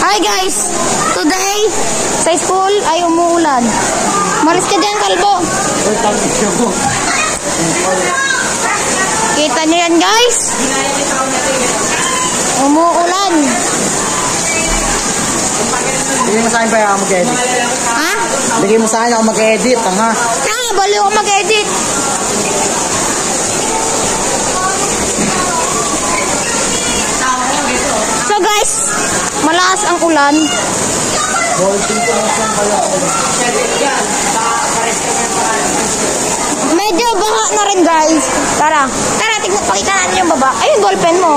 Hi guys! Today, sa school ay umuulan. Maris ka dyan, kalbo. Kita nyo yan guys? Umuulan. Bigay mo sa akin pa ako mag-edit. Ha? Bigay mo sa akin ako mag-edit, ha? Baliw ako mag-edit. So guys, malakas ang ulan. Medyo baha na rin guys. Tara, tignan, pakita natin yung baba. Ayun, ballpen mo.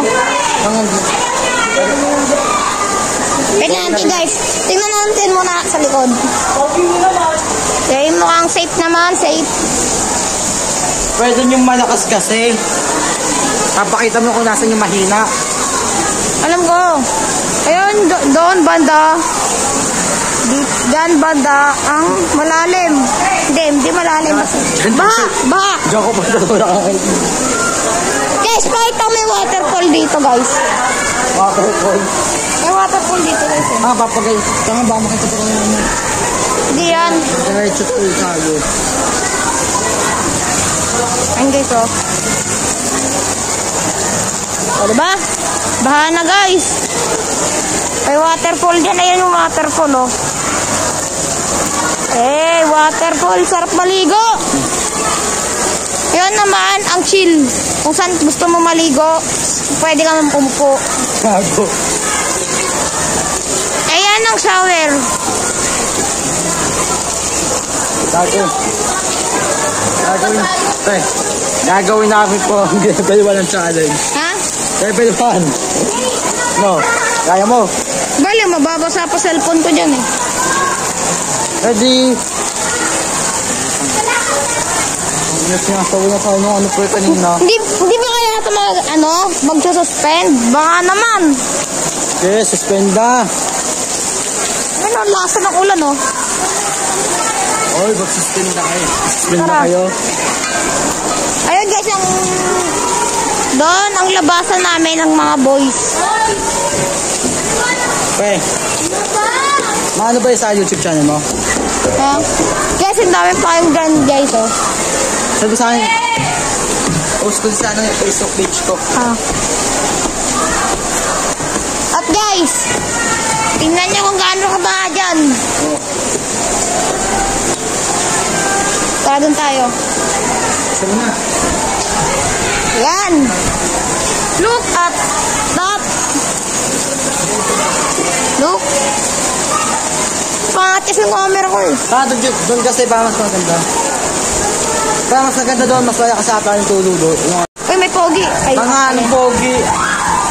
Tignan natin guys. Tignan natin muna sa likod. Okay, mukhang safe naman, safe. Pwede yung malakas kasi. Papakita mo kung nasan yung mahina. Alam ko. Ayun, doon banda. Diyan banda ang malalim. Hindi malalim. Baha. Diyan ko pa wala kang Guys, pakita may waterfall dito guys. waterfall. May waterfall dito guys. Papagay. Tanga ba makita pa kami naman? Hindi yan. Diretso po tayo. Ayun guys oh. O diba? Baha na guys. May waterfall dyan. Ayan yung waterfall oh. Waterfall. Sarap maligo. Yun naman ang chill. Kung saan gusto mo maligo, pwede kang umupo. Gago. Ayan ang shower. Gagawin namin po ang ginagawa ng challenge. Ha? Level 1. No. Kaya mo. Bali, mababasa pa cellphone ko dyan eh. Ready? Yes, nasawa na tayo ng ano po kanina. Hindi ba kaya ito magsususpend? Baka naman. Okay, suspend na. Ano, lasa ng ulan oh. Oy, mag-suspend na kayo. Suspend na Tara. kayo. Ayun guys, doon ang labasan namin ng mga boys. Okay. Maano ba yung sa YouTube channel mo? Ha? Guys, ang dami pa kayong brand guys oh. Sabi sa akin, post ko sa yung Facebook page ko. At guys, tingnan nyo kung gaano ka ba dyan. Tara dun tayo. Sabi na. Yan. Look at that. Look. Pangat kasi yung camera ko eh. Doon kasi ba mas maganda? Kaya mas maganda doon, mas wala kasi ata yung tulo doon. Uy, may pogi. Tangan, pogi.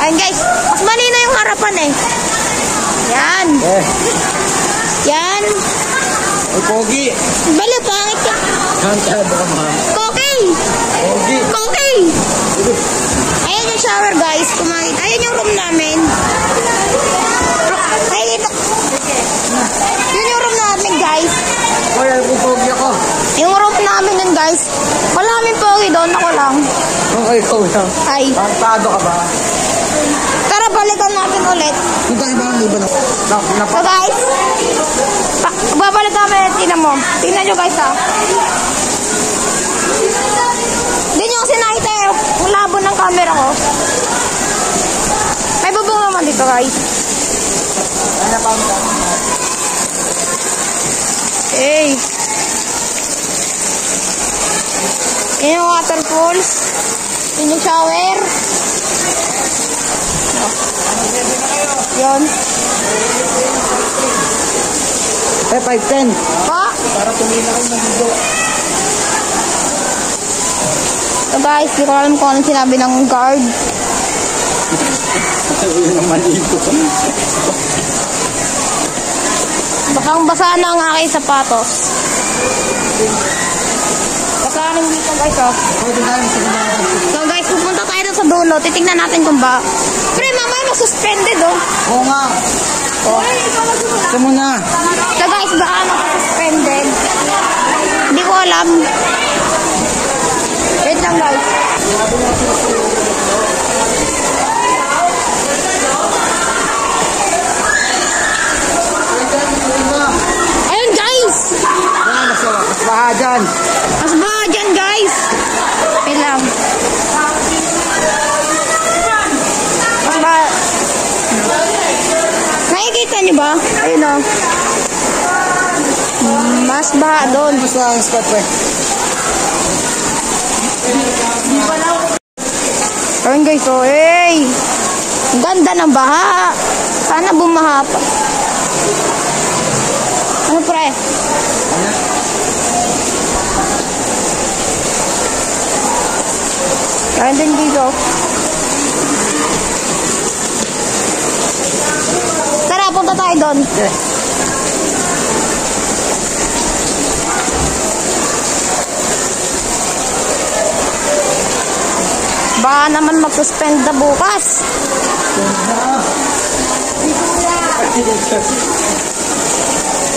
Ayun guys, mas malino yung harapan eh. Yan. Yan. Ay, pogi. Bali, pangit ka. Kanta ba ka mga? Koki. Pogi. Koki. Ayan yung shower guys. Ayan yung room namin. Yun yung room namin guys. Uy, ay pogi ako. Yung room namin yun guys. Wala namin pogi doon. Ako lang. Okay, ikaw lang. Ay. Pantado ka ba? Tara, balikan natin ulit. Yung tayo ba ang iba na? So guys, babalik kami. Tingnan mo. Tingnan nyo guys ha. Hindi nyo kasi nakita yung labo ng camera ko. May bubong naman dito guys. Hey. Yan yung waterfalls. Yan yung shower. Yun. Eh, 5-10. Pa? Para tumila kayo ng video. So guys, di ko alam kung anong sinabi ng guard. Yun ang maligo. Bakang basa na ang aking sapatos. Basa rin dito guys oh. So guys, pupunta tayo doon sa dulo. Titignan natin kung ba. Pero mamaya mag-suspended oh. Oo nga. Ito muna. So guys, baka mag-suspended. Hindi ko alam. Wait lang guys. nyo ba? Ayun o. Mas baha doon. Mas lang ang spot, pre. Ayun guys, oh, hey! Ang ganda ng baha. Sana bumaha pa. Ano pre? Ayun din dito. Tara, punta tayo doon. Okay. Baka naman mag-suspend na bukas.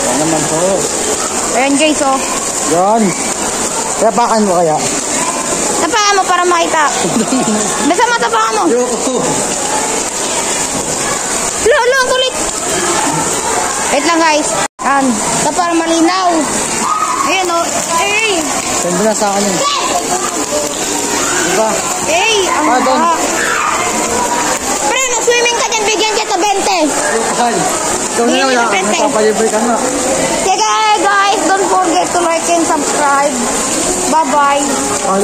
Yan naman po. Ayun guys, oh. Yan. Tapakan mo kaya? Tapakan mo para makita. Basta matapakan mo. Yoko. Lo, ang kulit. Wait lang guys. Yan. Ito para malinaw. Ayan, oh. Hey! Send mo na sa akin yun. Diba? Hey! Ang Ah, doon. baha. Pre, nag-swimming ka dyan. Bigyan kita 20. Yoko. Ikaw na Hindi wala. ka pwede. Napapalibre ka nga. Sige guys, don't forget to like and subscribe. Bye-bye.